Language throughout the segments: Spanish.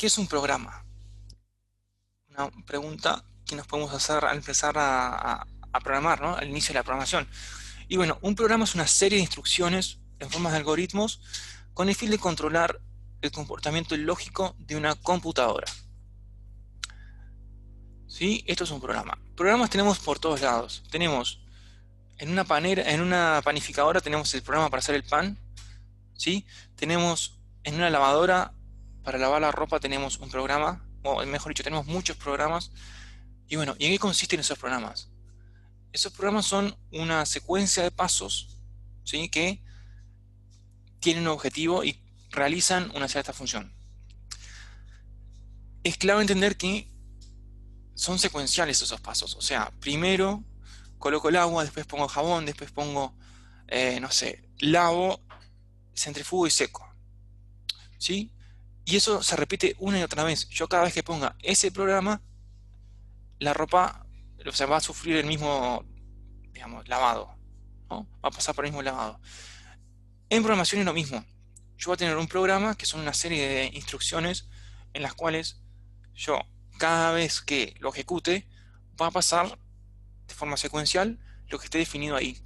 ¿qué es un programa? Una pregunta que nos podemos hacer al empezar a programar, ¿no? Al inicio de la programación. Y bueno, un programa es una serie de instrucciones en forma de algoritmos con el fin de controlar el comportamiento lógico de una computadora. ¿Sí? Esto es un programa. Programas tenemos por todos lados. Tenemos en una panificadora tenemos el programa para hacer el pan, ¿sí? Tenemos en una lavadora para lavar la ropa tenemos un programa, o mejor dicho, tenemos muchos programas. Y bueno, ¿y en qué consisten esos programas? Esos programas son una secuencia de pasos, ¿sí? Que tienen un objetivo y realizan una cierta función. Es clave entender que son secuenciales esos pasos. O sea, primero coloco el agua, después pongo jabón, después pongo, no sé, lavo, centrifugo y seco. ¿Sí? Y eso se repite una y otra vez. Yo cada vez que ponga ese programa, la ropa, o sea, va a sufrir el mismo, digamos, lavado, ¿no? Va a pasar por el mismo lavado. En programación es lo mismo. Yo voy a tener un programa que son una serie de instrucciones en las cuales yo, cada vez que lo ejecute, va a pasar de forma secuencial lo que esté definido ahí.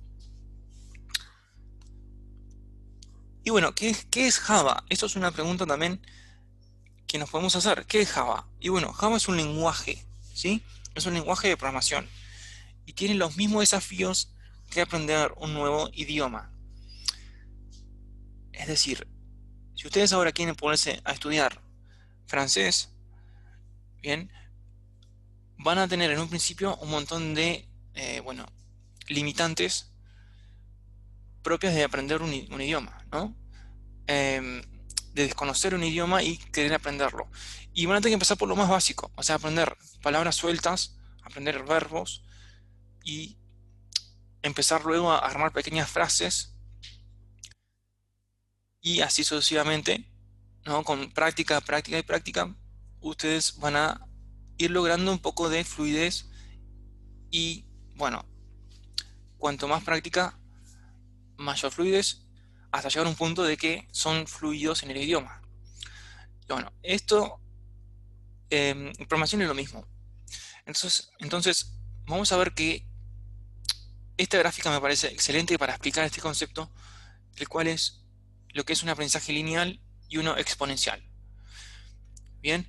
Y bueno, ¿qué es Java? Esto es una pregunta también que nos podemos hacer. ¿Qué es Java? Y bueno, Java es un lenguaje, ¿sí? Es un lenguaje de programación y tiene los mismos desafíos que aprender un nuevo idioma. Es decir, si ustedes ahora quieren ponerse a estudiar francés, bien, van a tener en un principio un montón de, bueno, limitantes propias de aprender un idioma, ¿no? De desconocer un idioma y querer aprenderlo. Y van a tener que empezar por lo más básico, o sea, aprender palabras sueltas, aprender verbos y empezar luego a armar pequeñas frases y así sucesivamente, ¿no? Con práctica, práctica y práctica, ustedes van a ir logrando un poco de fluidez y, bueno, cuanto más práctica, mayor fluidez, hasta llegar a un punto de que son fluidos en el idioma. Y bueno, esto en programación es lo mismo. Entonces, vamos a ver que esta gráfica me parece excelente para explicar este concepto, el cual es lo que es un aprendizaje lineal y uno exponencial. Bien,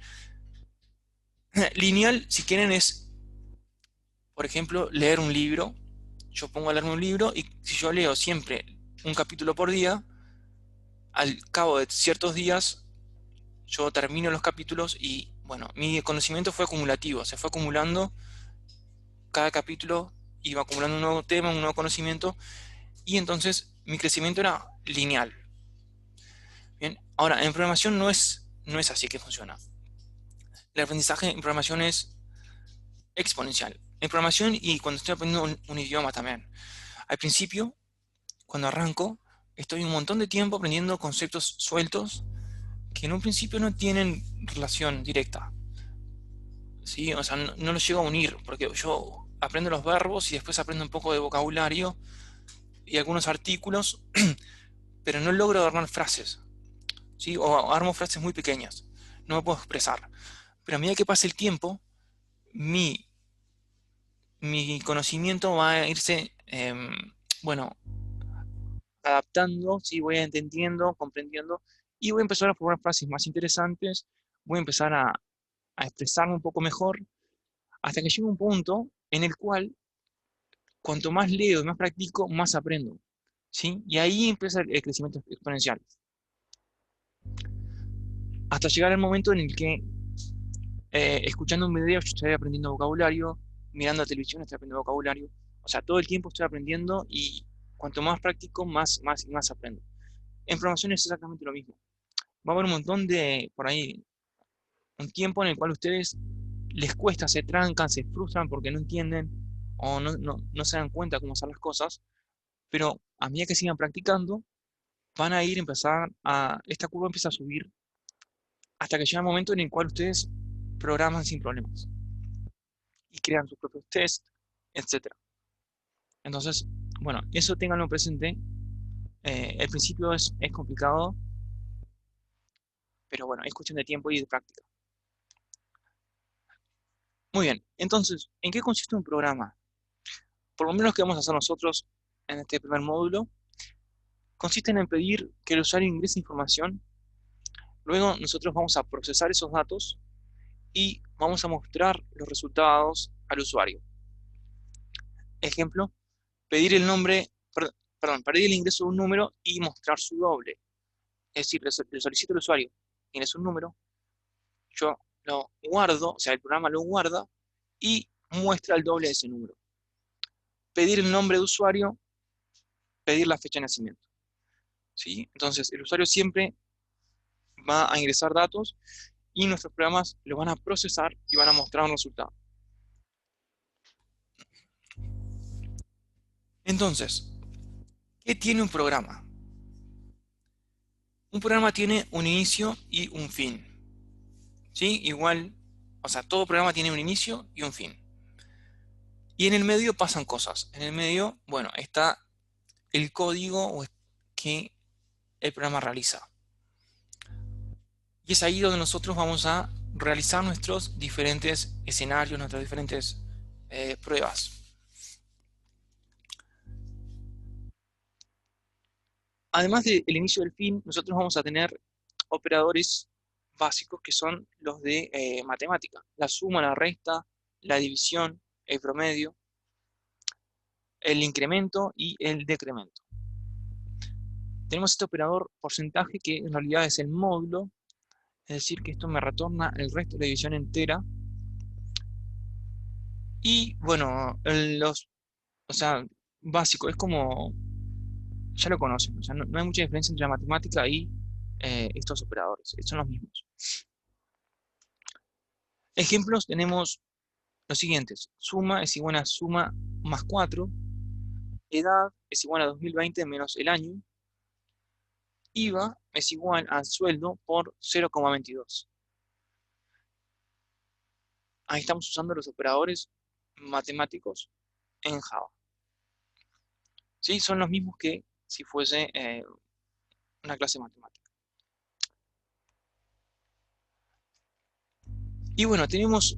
lineal, si quieren, es, por ejemplo, leer un libro. Yo pongo a leerme un libro y si yo leo siempre un capítulo por día, al cabo de ciertos días, yo termino los capítulos y, bueno, mi conocimiento fue acumulativo, se fue acumulando cada capítulo, iba acumulando un nuevo tema, un nuevo conocimiento y entonces mi crecimiento era lineal. Bien, ahora en programación no es así que funciona. El aprendizaje en programación es exponencial. En programación y cuando estoy aprendiendo un idioma también. Al principio, cuando arranco, estoy un montón de tiempo aprendiendo conceptos sueltos que en un principio no tienen relación directa. ¿Sí? O sea, no los llego a unir, porque yo aprendo los verbos y después aprendo un poco de vocabulario y algunos artículos, pero no logro armar frases, ¿sí? O armo frases muy pequeñas, no me puedo expresar. Pero a medida que pase el tiempo, mi, mi conocimiento va a irse, bueno, adaptando, ¿sí? Voy entendiendo, comprendiendo, y voy a empezar a formar frases más interesantes, voy a empezar a expresarme un poco mejor, hasta que llegue un punto en el cual, cuanto más leo y más practico, más aprendo, ¿sí? Y ahí empieza el crecimiento exponencial. Hasta llegar al momento en el que escuchando un video yo estoy aprendiendo vocabulario, mirando la televisión estoy aprendiendo vocabulario, o sea, todo el tiempo estoy aprendiendo y cuanto más practico, más y más aprendo. En programación es exactamente lo mismo. Va a haber un montón de, por ahí, un tiempo en el cual a ustedes les cuesta, se trancan, se frustran porque no entienden o no se dan cuenta cómo hacer las cosas, pero a medida que sigan practicando, van a ir a empezar esta curva empieza a subir hasta que llega el momento en el cual ustedes programan sin problemas y crean sus propios tests, etcétera. Entonces, bueno, eso ténganlo presente. El principio es complicado, pero bueno, es cuestión de tiempo y de práctica. Entonces, ¿en qué consiste un programa? Por lo menos que vamos a hacer nosotros en este primer módulo, consiste en pedir que el usuario ingrese información, luego nosotros vamos a procesar esos datos y vamos a mostrar los resultados al usuario. Ejemplo, pedir el nombre, pedir el ingreso de un número y mostrar su doble. Es decir, le solicito al usuario, ingresa un número, yo lo guardo, o sea, el programa lo guarda y muestra el doble de ese número. Pedir el nombre de usuario, pedir la fecha de nacimiento. ¿Sí? Entonces, el usuario siempre va a ingresar datos y nuestros programas los van a procesar y van a mostrar un resultado. Entonces, ¿qué tiene un programa? Un programa tiene un inicio y un fin. ¿Sí? Igual, o sea, todo programa tiene un inicio y un fin. Y en el medio pasan cosas. En el medio, bueno, está el código que el programa realiza. Y es ahí donde nosotros vamos a realizar nuestros diferentes escenarios, nuestras diferentes pruebas. Además del inicio y del fin, nosotros vamos a tener operadores básicos que son los de matemática. La suma, la resta, la división, el promedio, el incremento y el decremento. Tenemos este operador porcentaje que en realidad es el módulo, es decir, que esto me retorna el resto de la división entera. Y bueno, o sea, básico, es como, ya lo conocen, o sea, no hay mucha diferencia entre la matemática y estos operadores, son los mismos. Ejemplos tenemos los siguientes: suma es igual a suma más 4, edad es igual a 2020 menos el año, IVA es igual al sueldo por 0,22. Ahí estamos usando los operadores matemáticos en Java. ¿Sí? Son los mismos que si fuese una clase de matemática. Y bueno, tenemos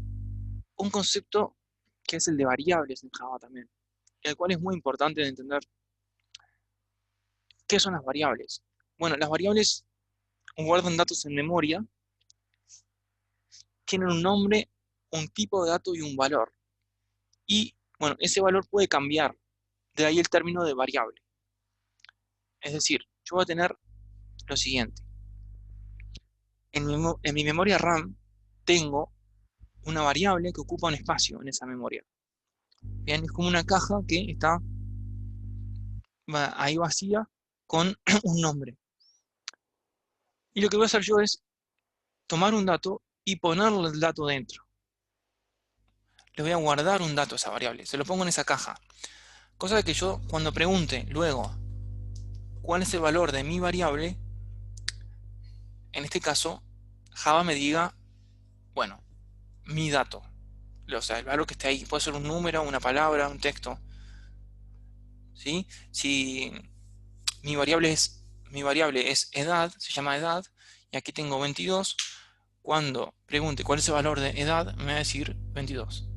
un concepto que es el de variables en Java también, el cual es muy importante de entender. ¿Qué son las variables? Bueno, las variables guardan datos en memoria, tienen un nombre, un tipo de dato y un valor. Y bueno, ese valor puede cambiar, de ahí el término de variable. Es decir, yo voy a tener lo siguiente. En mi memoria RAM tengo una variable que ocupa un espacio en esa memoria. Bien, es como una caja que está ahí vacía con un nombre. Y lo que voy a hacer yo es tomar un dato y ponerle el dato dentro. Le voy a guardar un dato a esa variable, se lo pongo en esa caja. Cosa de que yo, cuando pregunte luego cuál es el valor de mi variable, en este caso, Java me diga, bueno, mi dato. O sea, el valor que esté ahí. Puede ser un número, una palabra, un texto. ¿Sí? Si mi variable es edad, se llama edad, y aquí tengo 22, cuando pregunte cuál es el valor de edad, me va a decir 22.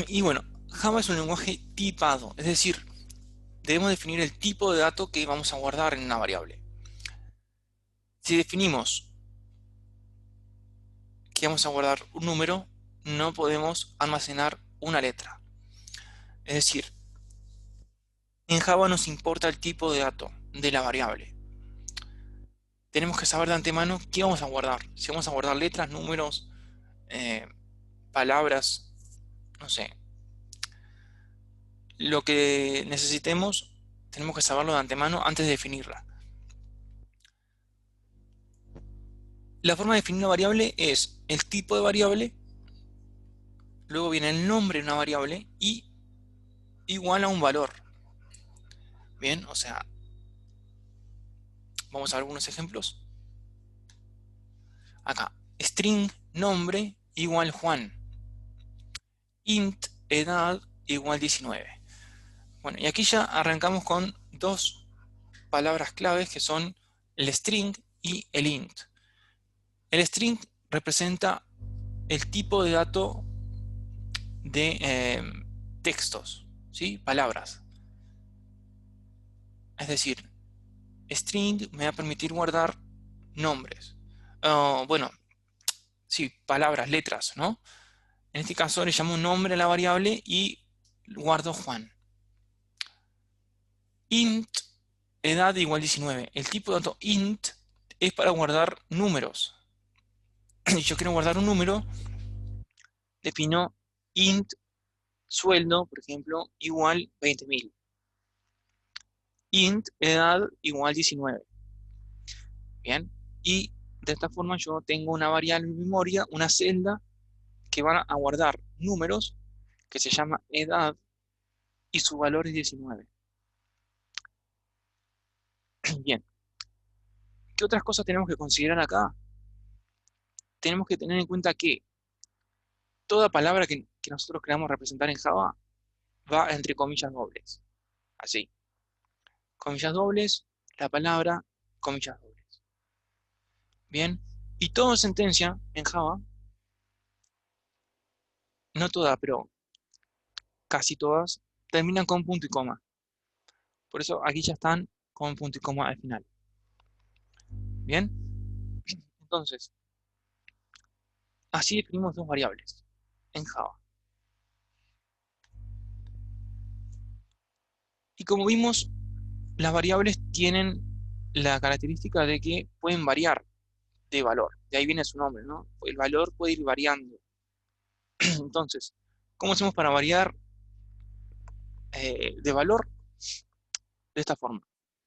Y bueno, Java es un lenguaje tipado, es decir, debemos definir el tipo de dato que vamos a guardar en una variable. Si definimos que vamos a guardar un número, no podemos almacenar una letra. Es decir, en Java nos importa el tipo de dato de la variable. Tenemos que saber de antemano qué vamos a guardar. Si vamos a guardar letras, números, eh, palabras, no sé. Lo que necesitemos, tenemos que saberlo de antemano antes de definirla. La forma de definir una variable es el tipo de variable, luego viene el nombre de una variable y igual a un valor. Bien, o sea, vamos a ver algunos ejemplos. Acá, string nombre igual Juan. Int edad igual 19. Bueno, y aquí ya arrancamos con dos palabras claves que son el string y el int. El string representa el tipo de dato de textos, ¿sí? Palabras. Es decir, string me va a permitir guardar nombres. Bueno, sí, palabras, letras, ¿no? En este caso le llamo un nombre a la variable y guardo Juan. Int, edad igual 19. El tipo de dato int es para guardar números. Si yo quiero guardar un número, defino int sueldo, por ejemplo, igual 20.000. Int edad igual 19. Bien. Y de esta forma yo tengo una variable en memoria, una celda, que van a guardar números, que se llama edad, y su valor es 19. Bien. ¿Qué otras cosas tenemos que considerar acá? Tenemos que tener en cuenta que toda palabra que nosotros queramos representar en Java va entre comillas dobles. Así. Comillas dobles, la palabra, comillas dobles. Bien. Y toda sentencia en Java, no toda, pero casi todas, terminan con punto y coma. Por eso aquí ya están con punto y coma al final. Bien. Entonces, así definimos dos variables en Java. Y como vimos, las variables tienen la característica de que pueden variar de valor. De ahí viene su nombre, ¿no? El valor puede ir variando. Entonces, ¿cómo hacemos para variar de valor? De esta forma.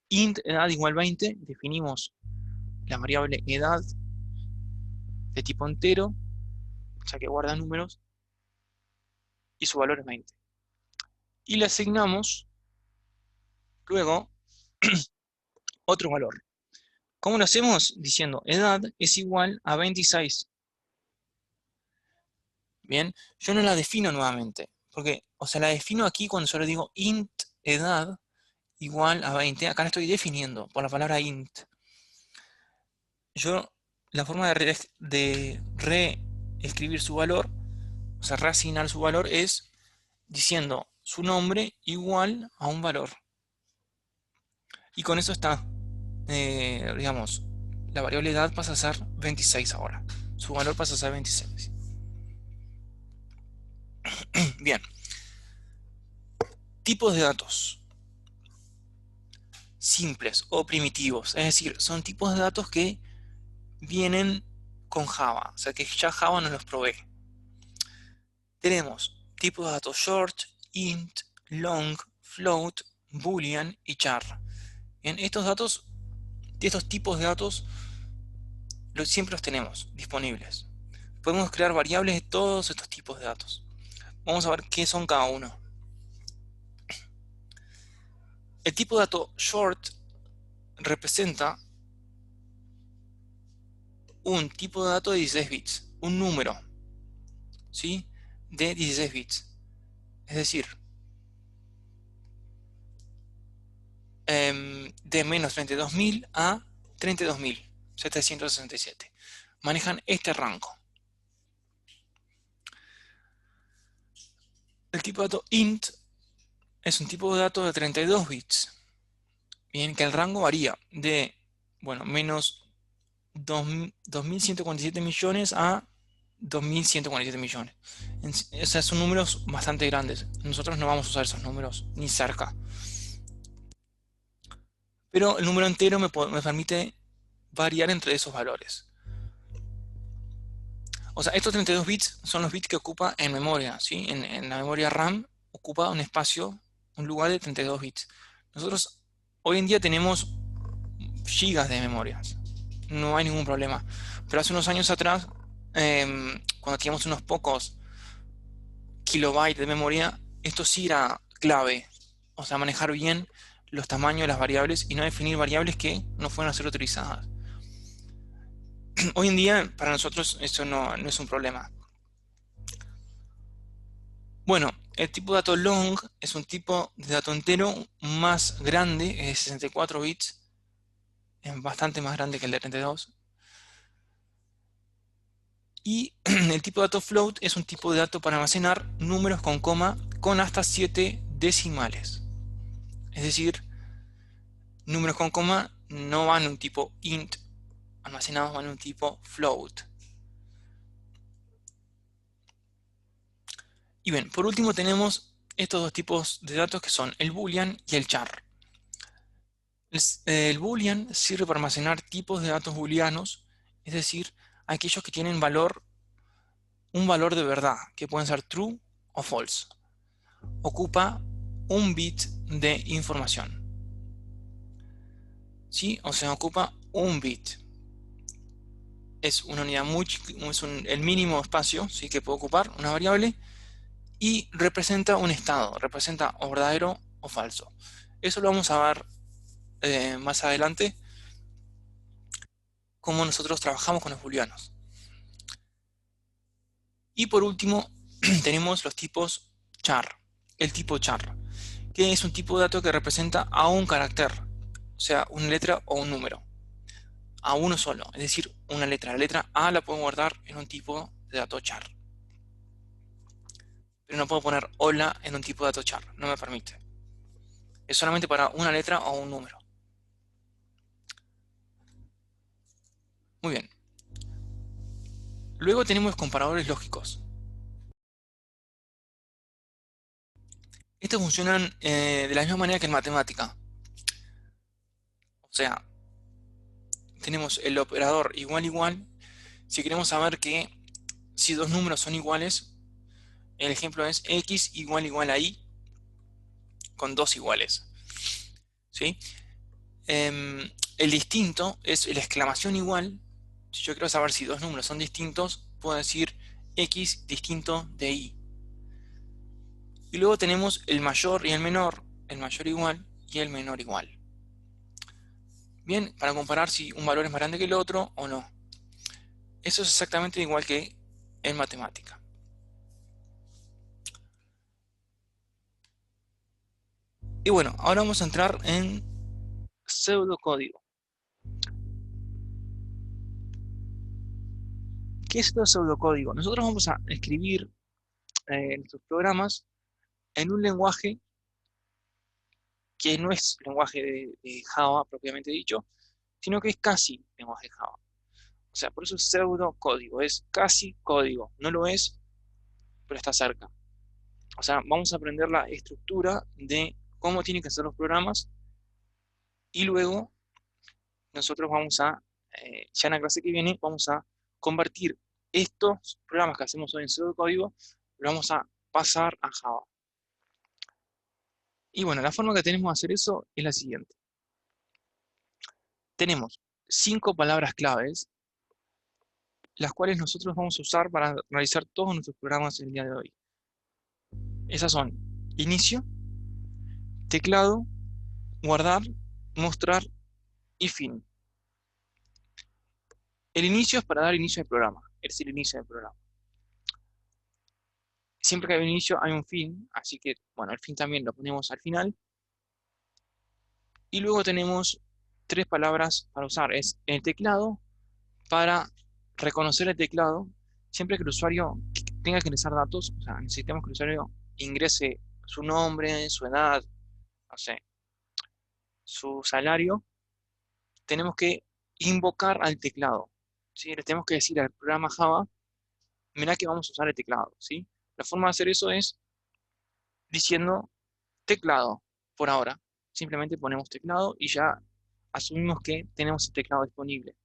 Int edad igual 20, definimos la variable edad de tipo entero, o sea que guarda números, y su valor es 20. Y le asignamos luego otro valor. ¿Cómo lo hacemos? Diciendo edad es igual a 26. Bien, yo no la defino nuevamente, porque, o sea, la defino aquí cuando solo digo int edad igual a 20. Acá la estoy definiendo por la palabra int. Yo, la forma de reescribir su valor, o sea, reasignar su valor es diciendo su nombre igual a un valor. Y con eso está, digamos, la variable edad pasa a ser 26 ahora. Su valor pasa a ser 26. Bien. Tipos de datos. Simples o primitivos. Es decir, son tipos de datos que vienen con Java. O sea, que ya Java nos los provee. Tenemos tipos de datos short, int, long, float, boolean y char. Bien, estos tipos de datos siempre los tenemos disponibles. Podemos crear variables de todos estos tipos de datos. Vamos a ver qué son cada uno. El tipo de dato short representa un tipo de dato de 16 bits, un número, ¿sí? De 16 bits. Es decir, de menos 32.000 a 32.767. Manejan este rango. El tipo de dato int es un tipo de dato de 32 bits. Bien, que el rango varía de, bueno, menos 2.147 millones a 2.147 millones. O sea, son números bastante grandes. Nosotros no vamos a usar esos números ni cerca. Pero el número entero me permite variar entre esos valores. O sea, estos 32 bits son los bits que ocupa en memoria, ¿sí? En la memoria RAM ocupa un espacio, un lugar de 32 bits. Nosotros hoy en día tenemos gigas de memorias. No hay ningún problema. Pero hace unos años atrás, cuando teníamos unos pocos kilobytes de memoria, esto sí era clave. O sea, manejar bien los tamaños de las variables y no definir variables que no fueran a ser utilizadas. Hoy en día, para nosotros, eso no es un problema. Bueno, el tipo de dato long es un tipo de dato entero más grande, es de 64 bits, es bastante más grande que el de 32. Y el tipo de dato float es un tipo de dato para almacenar números con coma con hasta 7 decimales. Es decir, números con coma no van en un tipo int, almacenados van en un tipo float. Y bien, por último tenemos estos dos tipos de datos que son el boolean y el char. El boolean sirve para almacenar tipos de datos booleanos, es decir, aquellos que tienen un valor de verdad, que pueden ser true o false. Ocupa un bit de información. ¿Sí? O sea, ocupa un bit. Es una unidad el mínimo espacio, ¿sí?, que puede ocupar una variable, y representa un estado, representa o verdadero o falso. Eso lo vamos a ver más adelante, cómo nosotros trabajamos con los booleanos. Y por último, tenemos los tipos char. El tipo char, que es un tipo de dato que representa a un carácter, o sea, una letra o un número, a uno solo, es decir, una letra. La letra A la puedo guardar en un tipo de dato char, pero no puedo poner hola en un tipo de dato char, no me permite. Es solamente para una letra o un número. Muy bien. Luego tenemos comparadores lógicos. Estos funcionan de la misma manera que en matemática. O sea, tenemos el operador igual igual. Si queremos saber que si dos números son iguales, el ejemplo es x igual igual a y con dos iguales. ¿Sí? El distinto es la exclamación igual. Si yo quiero saber si dos números son distintos, puedo decir x distinto de y. Y luego tenemos el mayor y el mayor igual y el menor igual. Bien, para comparar si un valor es más grande que el otro o no. Eso es exactamente igual que en matemática. Y bueno, ahora vamos a entrar en pseudocódigo. ¿Qué es esto de pseudocódigo? Nosotros vamos a escribir nuestros programas en un lenguaje que no es lenguaje de Java propiamente dicho, sino que es casi lenguaje Java. O sea, por eso es pseudocódigo, es casi código. No lo es, pero está cerca. O sea, vamos a aprender la estructura de cómo tienen que ser los programas y luego nosotros vamos ya en la clase que viene, vamos a convertir estos programas que hacemos hoy en pseudocódigo, lo vamos a pasar a Java. Y bueno, la forma que tenemos de hacer eso es la siguiente. Tenemos 5 palabras claves, las cuales nosotros vamos a usar para realizar todos nuestros programas el día de hoy. Esas son inicio, teclado, guardar, mostrar y fin. El inicio es para dar inicio al programa, es decir, inicio del programa. Siempre que hay un inicio hay un fin, así que, bueno, el fin también lo ponemos al final. Y luego tenemos 3 palabras para usar. Es el teclado para reconocer el teclado. Siempre que el usuario tenga que ingresar datos, o sea, necesitamos que el usuario ingrese su nombre, su edad, no sé, su salario, tenemos que invocar al teclado, ¿sí? Le tenemos que decir al programa Java, mira que vamos a usar el teclado, ¿sí? La forma de hacer eso es diciendo teclado, por ahora. Simplemente ponemos teclado y ya asumimos que tenemos el teclado disponible.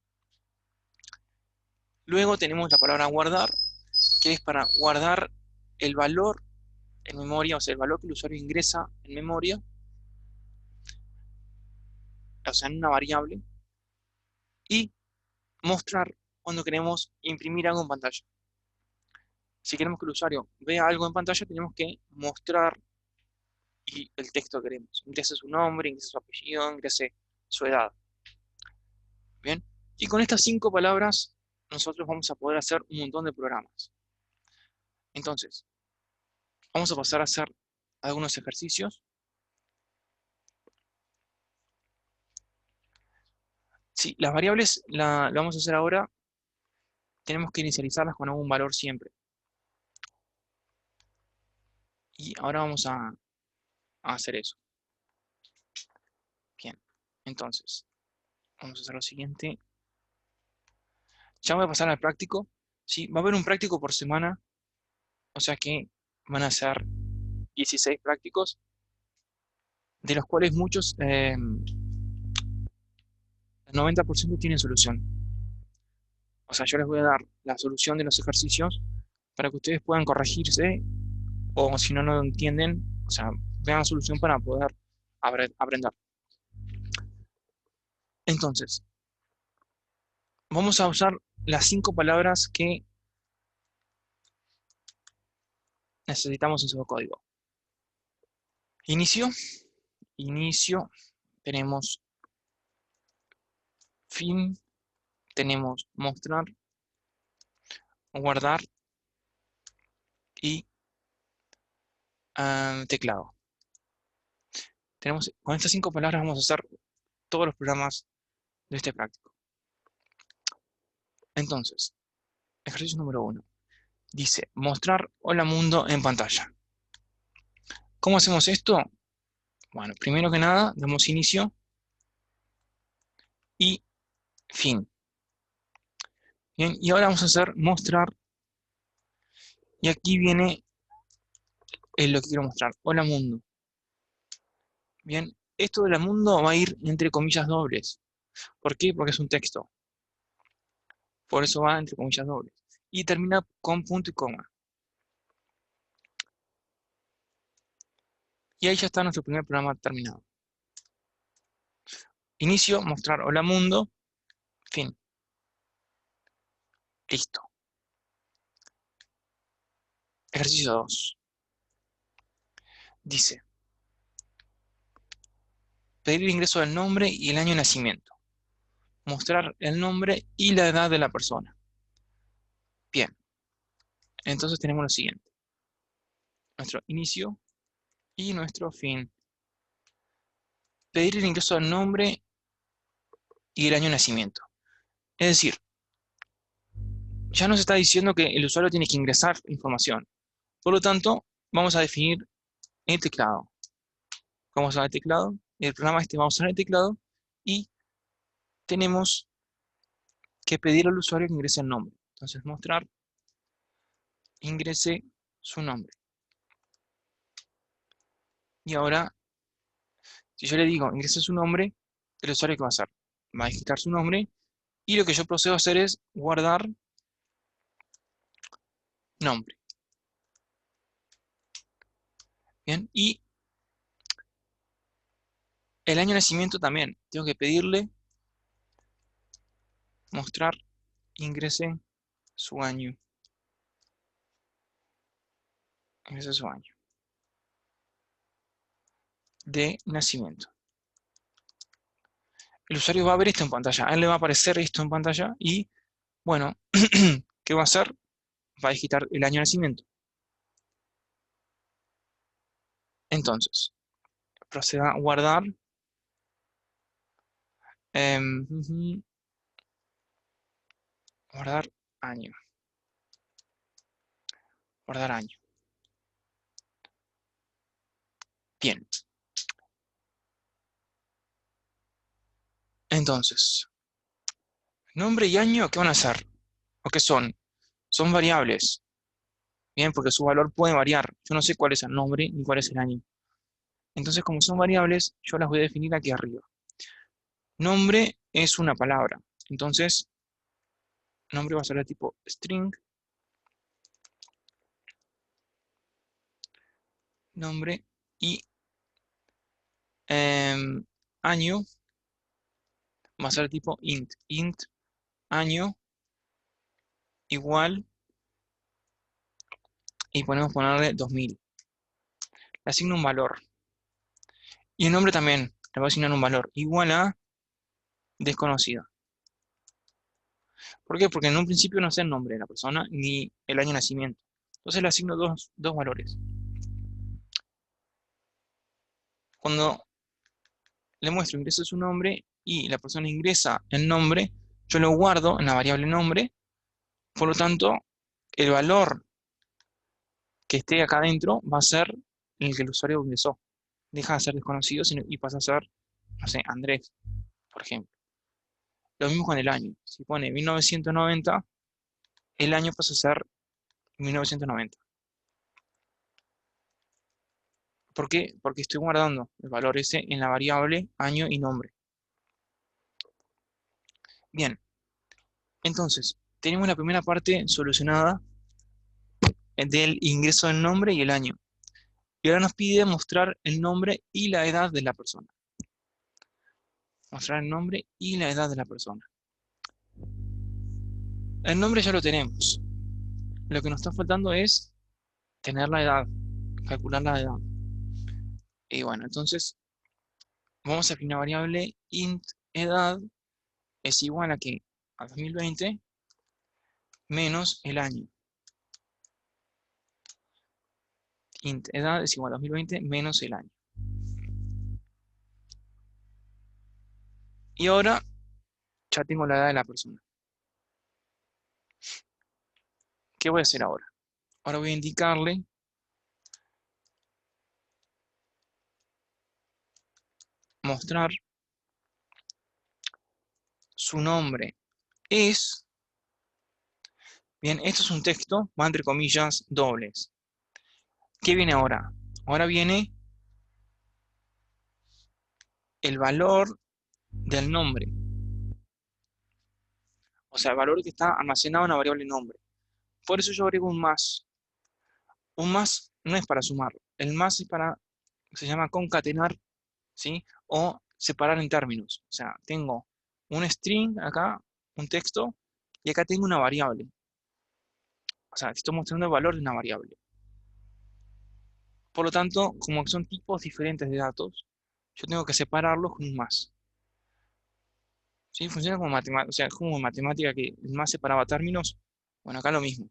Luego tenemos la palabra guardar, que es para guardar el valor en memoria, o sea, el valor que el usuario ingresa en memoria, o sea, en una variable, y mostrar cuando queremos imprimir algo en pantalla. Si queremos que el usuario vea algo en pantalla, tenemos que mostrar y el texto que queremos. Ingrese su nombre, ingrese su apellido, ingrese su edad. Bien, y con estas 5 palabras nosotros vamos a poder hacer un montón de programas. Entonces, vamos a pasar a hacer algunos ejercicios. Sí, las variables la vamos a hacer ahora tenemos que inicializarlas con algún valor siempre. Y ahora vamos a hacer eso. Bien, entonces, vamos a hacer lo siguiente. Ya voy a pasar al práctico. ¿Sí? Va a haber un práctico por semana, o sea que van a ser 16 prácticos, de los cuales muchos, el 90% tienen solución. O sea, yo les voy a dar la solución de los ejercicios para que ustedes puedan corregirse, o si no, no entienden, o sea, vean la solución para poder aprender. Entonces, vamos a usar las 5 palabras que necesitamos en su código. Inicio, inicio, tenemos fin, tenemos mostrar, guardar y teclado. Con estas 5 palabras vamos a hacer todos los programas de este práctico. Entonces, ejercicio número 1. Dice, mostrar hola mundo en pantalla. ¿Cómo hacemos esto? Bueno, primero que nada, damos inicio y fin. Bien, y ahora vamos a hacer mostrar. Y aquí viene lo que quiero mostrar. Hola mundo. Bien, esto de hola mundo va a ir entre comillas dobles. ¿Por qué? Porque es un texto. Por eso va entre comillas dobles. Y termina con punto y coma. Y ahí ya está nuestro primer programa terminado. Inicio, mostrar hola mundo, fin. Listo. Ejercicio 2. Dice, pedir el ingreso del nombre y el año de nacimiento. Mostrar el nombre y la edad de la persona. Bien. Entonces tenemos lo siguiente. Nuestro inicio y nuestro fin. Pedir el ingreso del nombre y el año de nacimiento. Es decir, ya nos está diciendo que el usuario tiene que ingresar información. Por lo tanto, vamos a definir el teclado. Vamos a usar el teclado. El programa este vamos a usar el teclado. Y tenemos que pedir al usuario que ingrese el nombre. Entonces, mostrar, ingrese su nombre. Y ahora, si yo le digo ingrese su nombre, el usuario ¿qué va a hacer? Va a digitar su nombre. Y lo que yo procedo a hacer es guardar nombre. Bien, y el año de nacimiento también. Tengo que pedirle mostrar, ingrese su año. Ingrese su año de nacimiento. El usuario va a ver esto en pantalla. A él le va a aparecer esto en pantalla y, bueno, ¿qué va a hacer? Va a digitar el año de nacimiento. Entonces, proceda a guardar. Guardar año. Guardar año. Bien. Entonces, nombre y año, ¿qué van a hacer? ¿O qué son? Son variables. Bien, porque su valor puede variar. Yo no sé cuál es el nombre ni cuál es el año. Entonces, como son variables, yo las voy a definir aquí arriba. Nombre es una palabra. Entonces, nombre va a ser de tipo string. Nombre y año va a ser de tipo int. Int año igual y podemos ponerle 2000. Le asigno un valor. Y el nombre también le voy a asignar un valor igual a desconocido. ¿Por qué? Porque en un principio no sé el nombre de la persona ni el año de nacimiento. Entonces le asigno dos valores. Cuando le muestro ingresa su nombre y la persona ingresa el nombre, yo lo guardo en la variable nombre Por lo tanto, el valor que esté acá adentro va a ser el que el usuario ingresó. Deja de ser desconocido y pasa a ser, no sé, Andrés, por ejemplo. Lo mismo con el año. Si pone 1990, el año pasa a ser 1990. ¿Por qué? Porque estoy guardando el valor ese en la variable año y nombre. Bien, entonces, tenemos la primera parte solucionada del ingreso del nombre y el año. Y ahora nos pide mostrar el nombre y la edad de la persona. Mostrar el nombre y la edad de la persona. El nombre ya lo tenemos. Lo que nos está faltando es tener la edad, calcular la edad. Y bueno, entonces vamos a definir una variable int edad es igual a que a 2020 menos el año. Int edad es igual a 2020 menos el año. Y ahora ya tengo la edad de la persona. ¿Qué voy a hacer ahora? Ahora voy a indicarle mostrar su nombre es, bien, esto es un texto, va entre comillas dobles. ¿Qué viene ahora? Ahora viene el valor del nombre, o sea, el valor que está almacenado en la variable nombre. Por eso yo agrego un más. Un más no es para sumar, el más es para, se llama concatenar, ¿sí? O separar en términos. O sea, tengo un string acá, un texto, y acá tengo una variable. O sea, estoy mostrando el valor de una variable. Por lo tanto, como son tipos diferentes de datos, yo tengo que separarlos con un más. ¿Sí? Funciona como matemática, o sea, como en matemática que el más separaba términos. Bueno, acá lo mismo.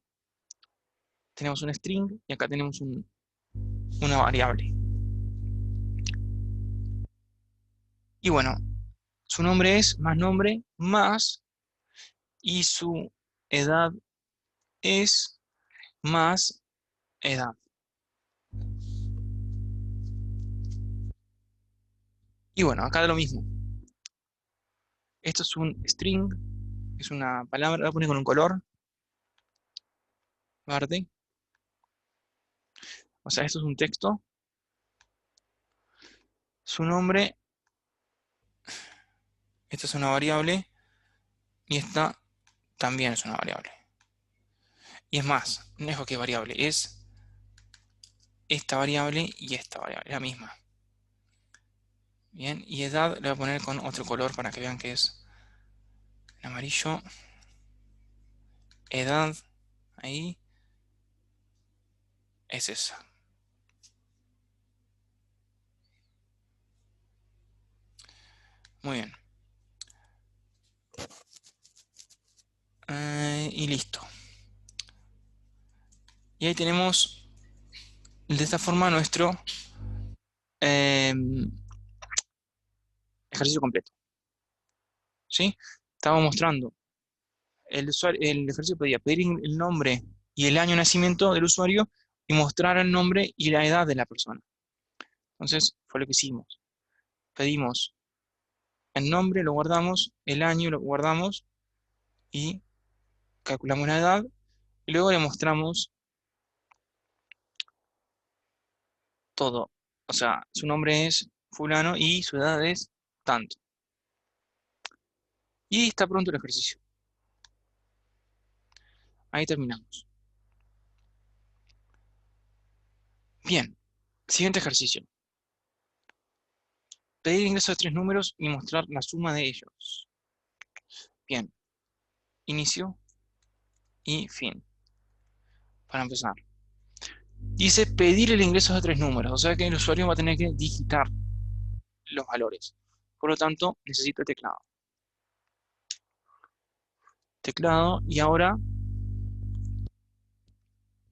Tenemos un string y acá tenemos una variable. Y bueno, su nombre es más nombre más y su edad es más edad. Y bueno, acá lo mismo. Esto es un string, es una palabra, la voy a poner con un color verde. O sea, esto es un texto. Su nombre, esta es una variable y esta también es una variable. Y es más, no es cualquier variable, es esta variable y esta variable, la misma. Bien, y edad le voy a poner con otro color para que vean que es el amarillo. Edad, ahí, es esa. Muy bien. Y listo. Y ahí tenemos de esta forma nuestro ejercicio completo. ¿Sí? Estaba mostrando. El ejercicio podía pedir el nombre y el año de nacimiento del usuario y mostrar el nombre y la edad de la persona. Entonces, fue lo que hicimos. Pedimos el nombre, lo guardamos, el año lo guardamos y calculamos la edad y luego le mostramos todo. O sea, su nombre es fulano y su edad es tanto. Y está pronto el ejercicio. Ahí terminamos. Bien, siguiente ejercicio. Pedir ingreso de tres números y mostrar la suma de ellos. Bien, inicio y fin. Para empezar. Dice pedir el ingreso de tres números, o sea que el usuario va a tener que digitar los valores. Por lo tanto, necesito el teclado. Teclado y ahora,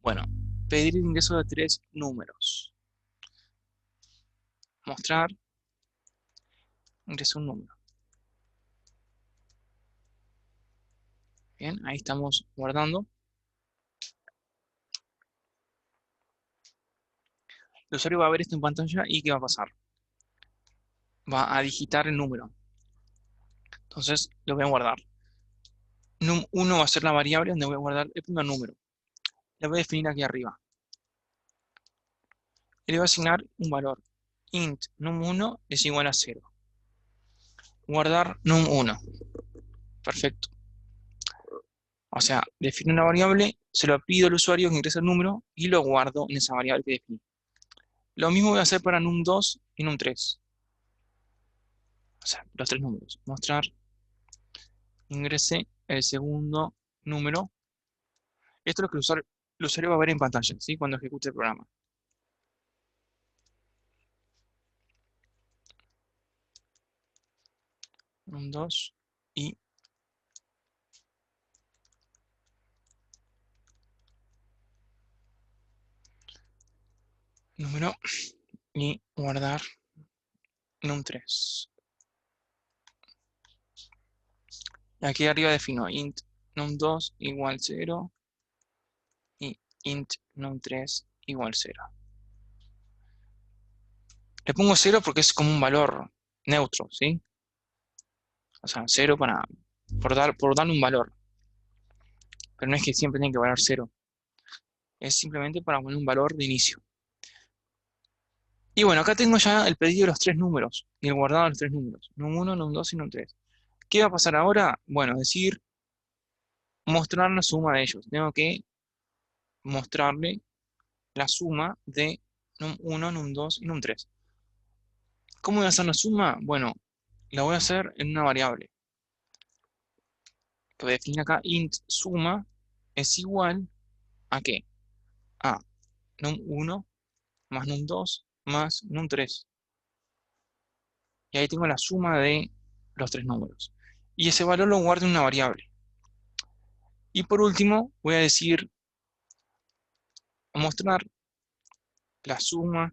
bueno, pedir el ingreso de tres números. Mostrar, ingreso un número. Bien, ahí estamos guardando. El usuario va a ver esto en pantalla y ¿qué va a pasar? Va a digitar el número. Entonces lo voy a guardar. Num1 va a ser la variable donde voy a guardar el primer número. La voy a definir aquí arriba. Y le voy a asignar un valor. Int num1 es igual a 0. Guardar num1. Perfecto. O sea, defino una variable, se lo pido al usuario que ingrese el número y lo guardo en esa variable que definí. Lo mismo voy a hacer para num2 y num3. O sea, los tres números. Mostrar, ingrese el segundo número. Esto es lo que el usuario va a ver en pantalla, ¿sí? Cuando ejecute el programa. Num2 y número y guardar num3. Y aquí arriba defino int num2 igual 0 y int num3 igual 0. Le pongo 0 porque es como un valor neutro, ¿sí? O sea, 0 por darle un valor. Pero no es que siempre tiene que valer 0. Es simplemente para poner un valor de inicio. Y bueno, acá tengo ya el pedido de los tres números y el guardado de los tres números. Num1, num2 y num3. ¿Qué va a pasar ahora? Bueno, mostrar la suma de ellos. Tengo que mostrarle la suma de num1, num2 y num3. ¿Cómo voy a hacer la suma? Bueno, la voy a hacer en una variable. Que voy a definir acá int suma es igual ¿a qué? A num1 más num2 más num3. Y ahí tengo la suma de los tres números. Y ese valor lo guardo en una variable. Y por último, voy a decir, mostrar la suma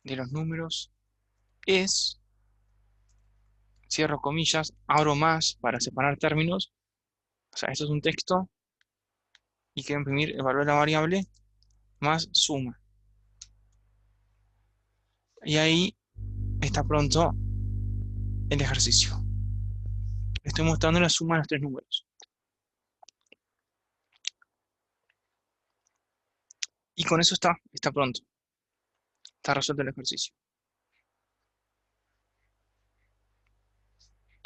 de los números es, cierro comillas, abro más para separar términos. O sea, esto es un texto y quiero imprimir el valor de la variable más suma. Y ahí está pronto el ejercicio. Estoy mostrando la suma de los tres números. Y con eso está pronto. Está resuelto el ejercicio.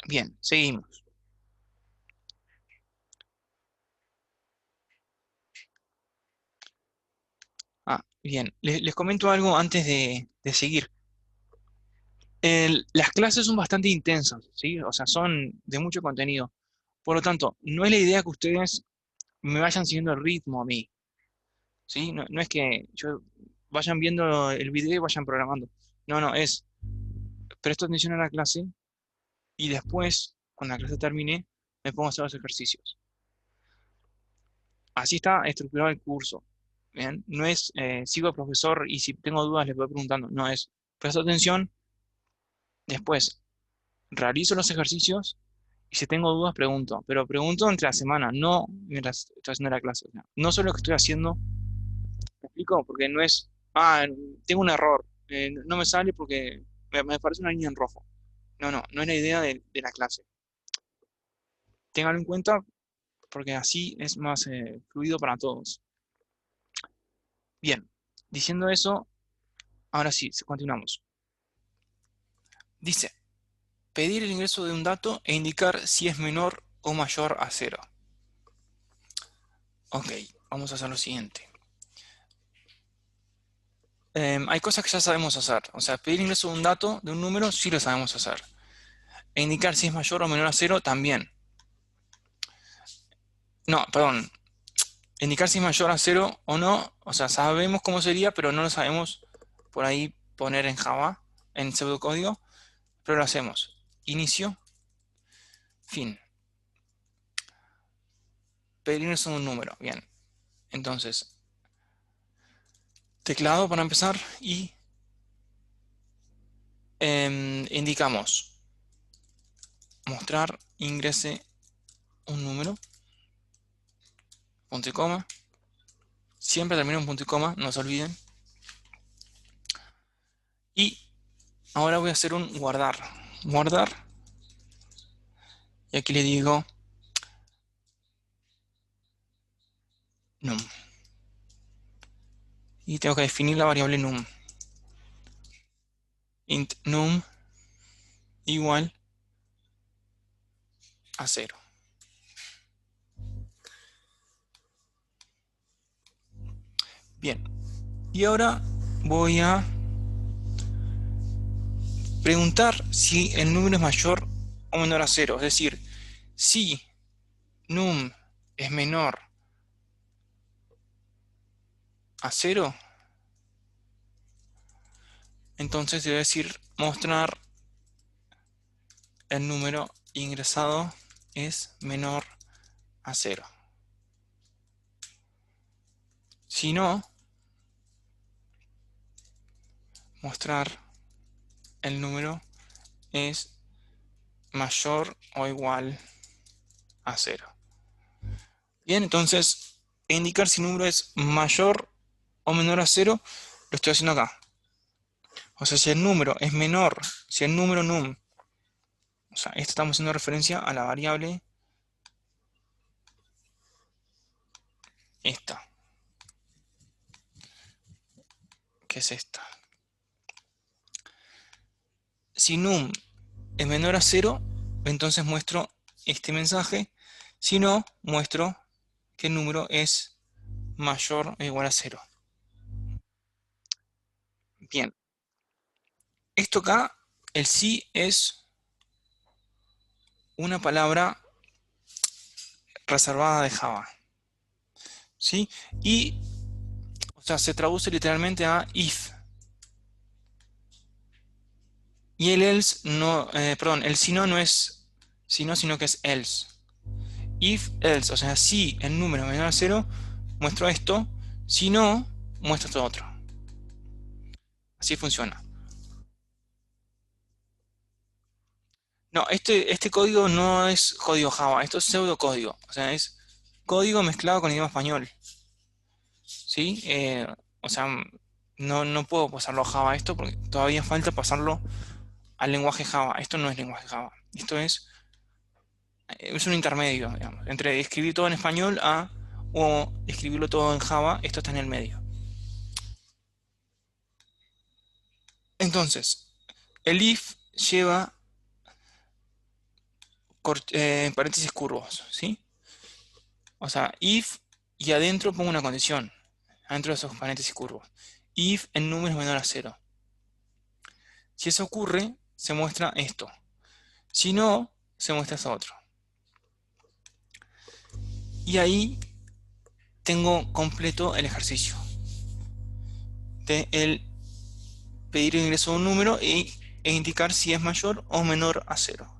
Bien, seguimos. Bien, les comento algo antes de seguir. Las clases son bastante intensas, ¿sí? O sea, son de mucho contenido. Por lo tanto, no es la idea que ustedes me vayan siguiendo el ritmo a mí, ¿sí? No es que vayan viendo el video y vayan programando. No, no, presto atención a la clase y después, cuando la clase termine, me pongo a hacer los ejercicios. Así está estructurado el curso. ¿Bien? No es sigo al profesor y si tengo dudas les voy preguntando. No es presto atención, después realizo los ejercicios y si tengo dudas pregunto. Pero pregunto entre la semana, no mientras estoy haciendo la clase. O sea, no solo lo que estoy haciendo. ¿Me explico? Porque no es, tengo un error, no me sale porque me parece una línea en rojo. No es la idea de la clase. Ténganlo en cuenta porque así es más fluido para todos. Bien, diciendo eso, ahora sí, continuamos. Dice, pedir el ingreso de un dato e indicar si es menor o mayor a 0. Ok, vamos a hacer lo siguiente. Hay cosas que ya sabemos hacer. O sea, pedir el ingreso de un dato, de un número, sí lo sabemos hacer. E indicar si es mayor o menor a 0 también. No, perdón. Indicar si es mayor a 0 o no. O sea, sabemos cómo sería, pero no lo sabemos por ahí poner en Java, en pseudocódigo. Pero lo hacemos. Inicio, fin. Pedir ingreso de un número. Bien. Entonces, teclado para empezar y indicamos mostrar ingrese un número. punto y coma. Siempre termino en punto y coma, no se olviden. Y ahora voy a hacer un guardar. Guardar. Y aquí le digo num. Y tengo que definir la variable num. Int num igual a 0. Bien. Y ahora voy a preguntar si el número es mayor o menor a 0. Es decir, si num es menor a 0, entonces debe decir mostrar el número ingresado es menor a 0. Si no, mostrar el número es mayor o igual a 0. Bien, entonces indicar si el número es mayor o menor a 0 lo estoy haciendo acá. O sea, si el número es menor, si el número num, o sea, esto estamos haciendo referencia a la variable esta, que es esta. Si num es menor a 0, entonces muestro este mensaje. Si no, muestro que el número es mayor o igual a 0. Bien, esto acá, el sí es una palabra reservada de Java, ¿sí? Y, o sea, se traduce literalmente a if. Y el else no, perdón, el si no no es si no, sino que es else. If, else, o sea, si el número es menor a 0, muestro esto. Si no, muestro esto otro. Así funciona. No, este código no es código Java, esto es pseudocódigo. O sea, es código mezclado con idioma español. ¿Sí? O sea, no puedo pasarlo a Java esto porque todavía falta pasarlo al lenguaje Java. Esto no es lenguaje Java. Esto es un intermedio, digamos, entre escribir todo en español o escribirlo todo en Java. Esto está en el medio. Entonces, el if lleva paréntesis curvos, ¿sí? O sea, if y adentro pongo una condición, adentro de esos paréntesis curvos. If el número es menor a 0. Si eso ocurre, se muestra esto. Si no, se muestra eso otro. Y ahí tengo completo el ejercicio de el pedir el ingreso de un número e indicar si es mayor o menor a 0.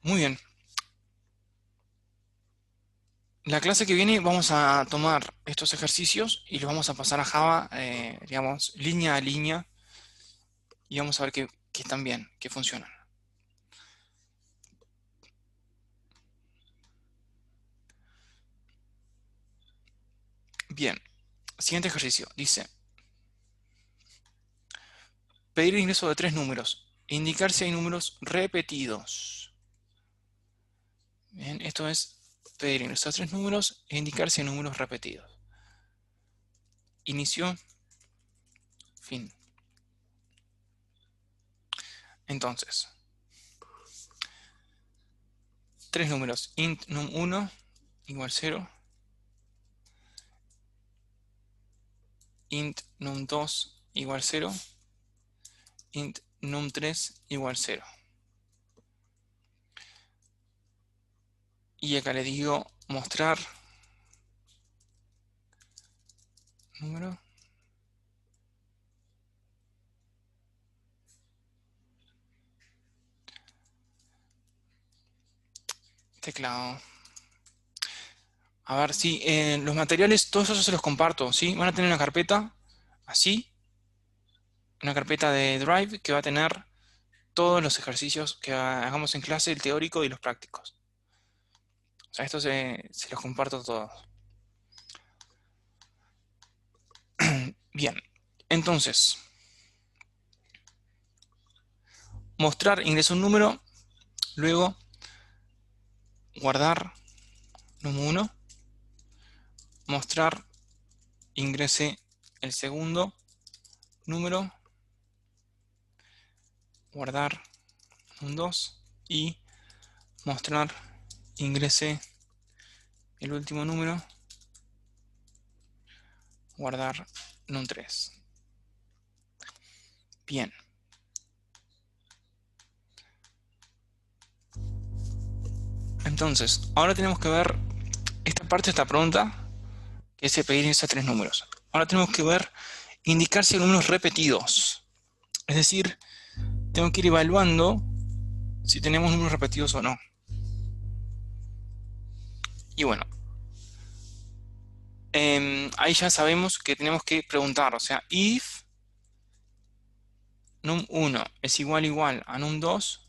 Muy bien. La clase que viene vamos a tomar estos ejercicios y los vamos a pasar a Java, digamos, línea a línea, y vamos a ver que están bien, que funcionan. Bien, siguiente ejercicio. Dice, pedir el ingreso de 3 números, indicar si hay números repetidos. Bien, esto es pedir el ingreso de 3 números e indicar si hay números repetidos. Inicio, fin. Entonces, 3 números, int num1 igual 0, int num2 igual 0, int num3 igual 0. Y acá le digo mostrar número. Teclado. A ver, sí, los materiales, todos esos se los comparto, ¿sí? Van a tener una carpeta así, una carpeta de Drive que va a tener todos los ejercicios que hagamos en clase, el teórico y los prácticos. O sea, esto se los comparto a todos. Bien, entonces, mostrar ingreso un número, luego guardar num1, mostrar ingrese el segundo número, guardar num2 y mostrar ingrese el último número, guardar num3. Bien. Entonces, ahora tenemos que ver esta parte de esta pregunta, que es pedir esos 3 números. Ahora tenemos que ver, indicar si hay números repetidos. Es decir, tengo que ir evaluando si tenemos números repetidos o no. Y bueno, ahí ya sabemos que tenemos que preguntar, o sea, if num1 es igual a num2,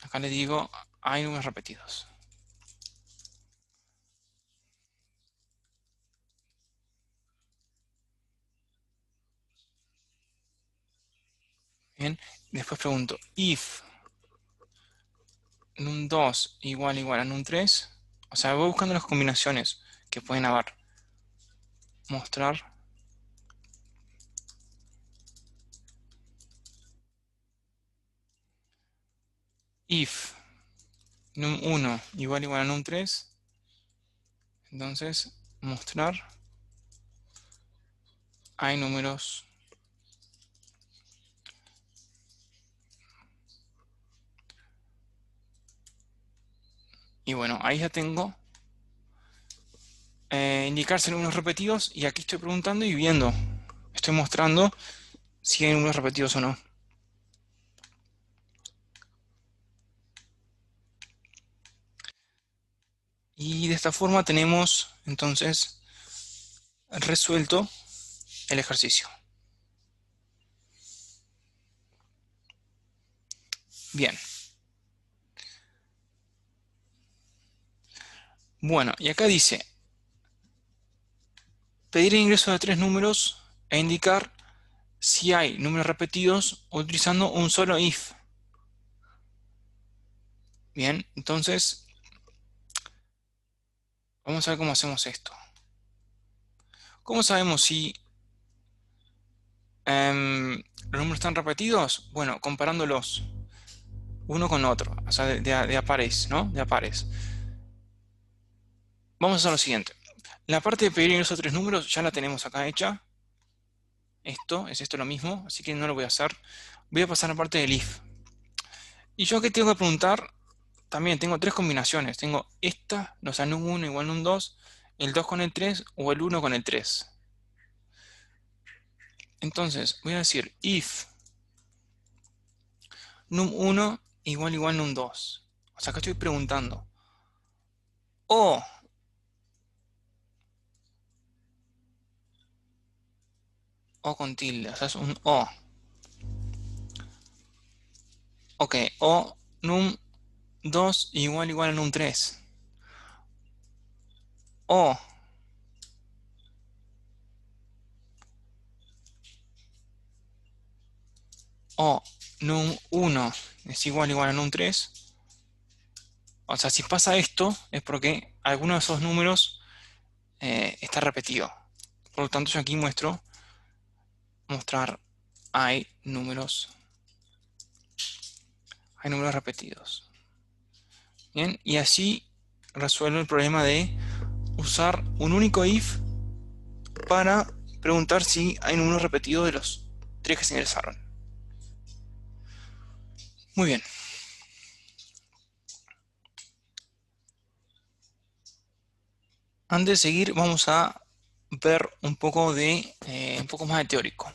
acá le digo, hay números repetidos. Bien, después pregunto, if num2 igual a num3, o sea, voy buscando las combinaciones que pueden haber. Mostrar if num1 igual a num3, entonces mostrar hay números y bueno, ahí ya tengo indicarse números repetidos y aquí estoy preguntando y viendo, estoy mostrando si hay números repetidos o no. Y de esta forma tenemos entonces resuelto el ejercicio. Bien. Bueno, y acá dice, pedir el ingreso de 3 números e indicar si hay números repetidos utilizando un solo if. Bien, entonces vamos a ver cómo hacemos esto. ¿Cómo sabemos si los números están repetidos? Bueno, comparándolos uno con otro, o sea, de a pares, ¿no? De a pares. Vamos a hacer lo siguiente. La parte de pedir ingreso de 3 números ya la tenemos acá hecha. Esto lo mismo, así que no lo voy a hacer. Voy a pasar a la parte del if. Y yo aquí tengo que preguntar, también tengo 3 combinaciones. Tengo esta, o sea, num1 igual num2, el 2 con el 3 o el 1 con el 3. Entonces, voy a decir if num1 igual num2. O sea, acá estoy preguntando. O con tilde, o sea, es un o. Ok, o num2 igual a num3. O num1 es igual a num3. O sea, si pasa esto es porque alguno de esos números está repetido. Por lo tanto, yo aquí muestro mostrar hay números repetidos. Bien, y así resuelvo el problema de usar un único if para preguntar si hay números repetidos de los 3 que se ingresaron. Muy bien. Antes de seguir, vamos a ver un poco más de teórico.